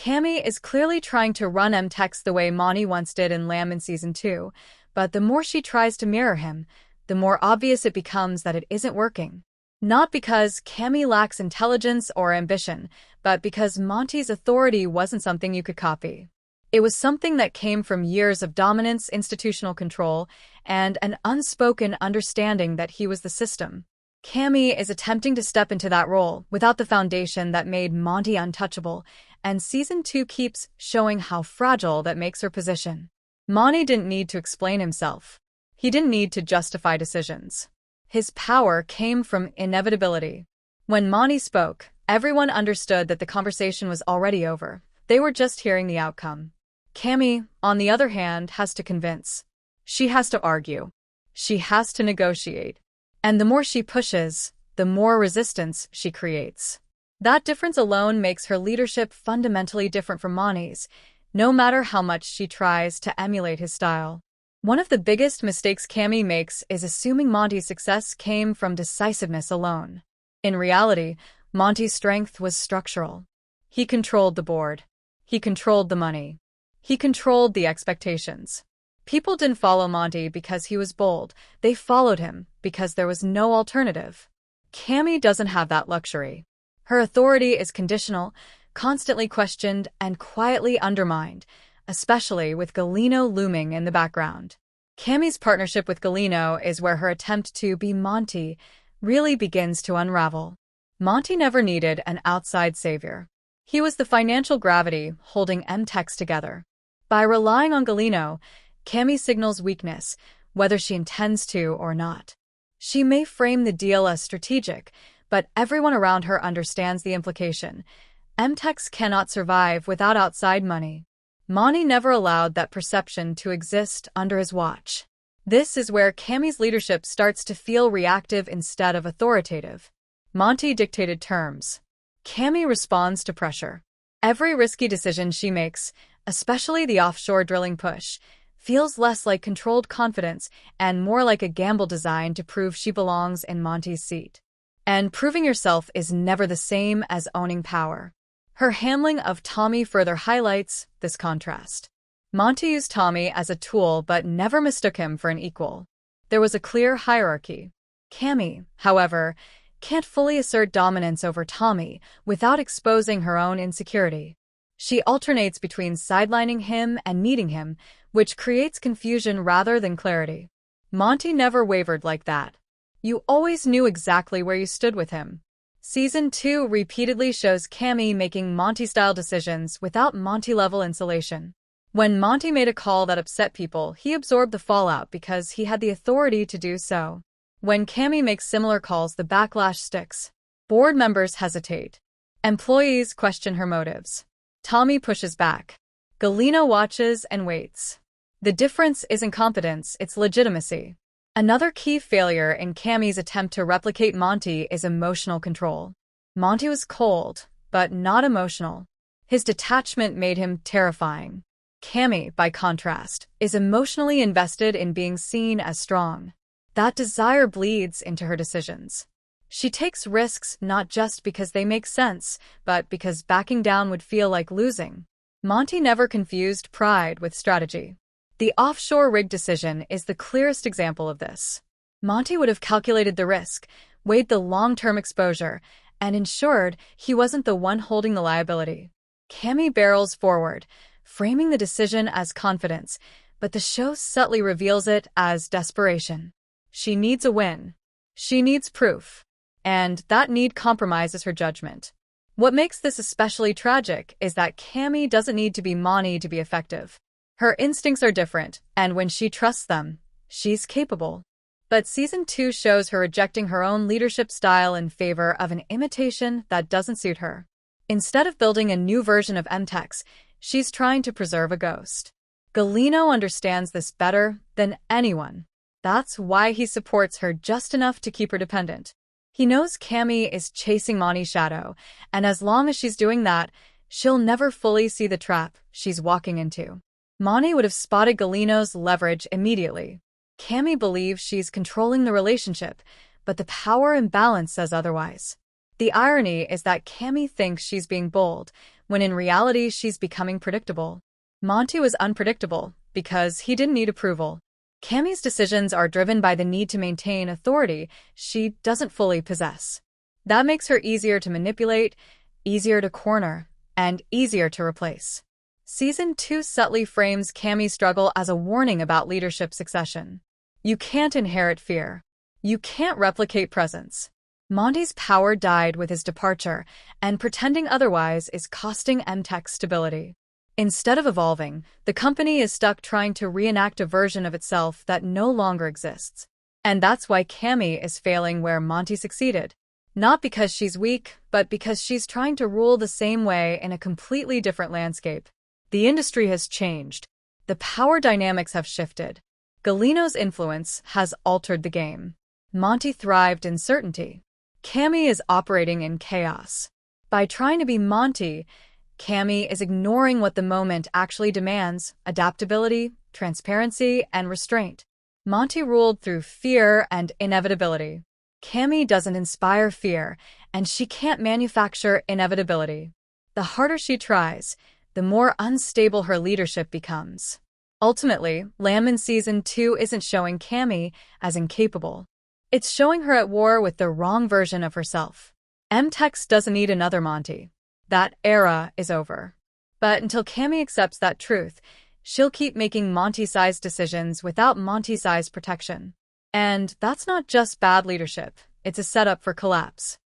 Cami is clearly trying to run M-Tex the way Monty once did in Landman Season 2, but the more she tries to mirror him, the more obvious it becomes that it isn't working. Not because Cami lacks intelligence or ambition, but because Monty's authority wasn't something you could copy. It was something that came from years of dominance, institutional control, and an unspoken understanding that he was the system. Cami is attempting to step into that role without the foundation that made Monty untouchable, and Season 2 keeps showing how fragile that makes her position. Monty didn't need to explain himself. He didn't need to justify decisions. His power came from inevitability. When Monty spoke, everyone understood that the conversation was already over. They were just hearing the outcome. Cami, on the other hand, has to convince. She has to argue. She has to negotiate. And the more she pushes, the more resistance she creates. That difference alone makes her leadership fundamentally different from Monty's, no matter how much she tries to emulate his style. One of the biggest mistakes Cami makes is assuming Monty's success came from decisiveness alone. In reality, Monty's strength was structural. He controlled the board. He controlled the money. He controlled the expectations. People didn't follow Monty because he was bold. They followed him because there was no alternative. Cami doesn't have that luxury. Her authority is conditional, constantly questioned, and quietly undermined, especially with Gallino looming in the background. Cami's partnership with Gallino is where her attempt to be Monty really begins to unravel. Monty never needed an outside savior. He was the financial gravity holding M-Tex together. By relying on Gallino, Cami signals weakness, whether she intends to or not. She may frame the deal as strategic, but everyone around her understands the implication. M-Tex cannot survive without outside money. Monty never allowed that perception to exist under his watch. This is where Cami's leadership starts to feel reactive instead of authoritative. Monty dictated terms. Cami responds to pressure. Every risky decision she makes, especially the offshore drilling push, feels less like controlled confidence and more like a gamble designed to prove she belongs in Monty's seat. And proving yourself is never the same as owning power. Her handling of Tommy further highlights this contrast. Monty used Tommy as a tool but never mistook him for an equal. There was a clear hierarchy. Cami, however, can't fully assert dominance over Tommy without exposing her own insecurity. She alternates between sidelining him and needing him, which creates confusion rather than clarity. Monty never wavered like that. You always knew exactly where you stood with him. Season 2 repeatedly shows Cami making Monty-style decisions without Monty-level insulation. When Monty made a call that upset people, he absorbed the fallout because he had the authority to do so. When Cami makes similar calls, the backlash sticks. Board members hesitate. Employees question her motives. Tommy pushes back. Gallino watches and waits. The difference isn't competence, it's legitimacy. Another key failure in Cami's attempt to replicate Monty is emotional control. Monty was cold, but not emotional. His detachment made him terrifying. Cami, by contrast, is emotionally invested in being seen as strong. That desire bleeds into her decisions. She takes risks not just because they make sense, but because backing down would feel like losing. Monty never confused pride with strategy. The offshore rig decision is the clearest example of this. Monty would have calculated the risk, weighed the long-term exposure, and ensured he wasn't the one holding the liability. Cami barrels forward, framing the decision as confidence, but the show subtly reveals it as desperation. She needs a win. She needs proof. And that need compromises her judgment. What makes this especially tragic is that Cami doesn't need to be Monty to be effective. Her instincts are different, and when she trusts them, she's capable. But Season 2 shows her rejecting her own leadership style in favor of an imitation that doesn't suit her. Instead of building a new version of M-Tex, she's trying to preserve a ghost. Gallino understands this better than anyone. That's why he supports her just enough to keep her dependent. He knows Cami is chasing Monty's shadow, and as long as she's doing that, she'll never fully see the trap she's walking into. Monty would have spotted Gallino's leverage immediately. Cami believes she's controlling the relationship, but the power imbalance says otherwise. The irony is that Cami thinks she's being bold, when in reality she's becoming predictable. Monty was unpredictable because he didn't need approval. Cami's decisions are driven by the need to maintain authority she doesn't fully possess. That makes her easier to manipulate, easier to corner, and easier to replace. Season 2 subtly frames Cami's struggle as a warning about leadership succession. You can't inherit fear. You can't replicate presence. Monty's power died with his departure, and pretending otherwise is costing M-Tex stability. Instead of evolving, the company is stuck trying to reenact a version of itself that no longer exists. And that's why Cami is failing where Monty succeeded. Not because she's weak, but because she's trying to rule the same way in a completely different landscape. The industry has changed. The power dynamics have shifted. Gallino's influence has altered the game. Monty thrived in certainty. Cami is operating in chaos. By trying to be Monty, Cami is ignoring what the moment actually demands: adaptability, transparency, and restraint. Monty ruled through fear and inevitability. Cami doesn't inspire fear, and she can't manufacture inevitability. The harder she tries, the more unstable her leadership becomes. Ultimately, Landman Season 2 isn't showing Cami as incapable. It's showing her at war with the wrong version of herself. M-Tex doesn't need another Monty. That era is over. But until Cami accepts that truth, she'll keep making Monty-sized decisions without Monty-sized protection. And that's not just bad leadership, it's a setup for collapse.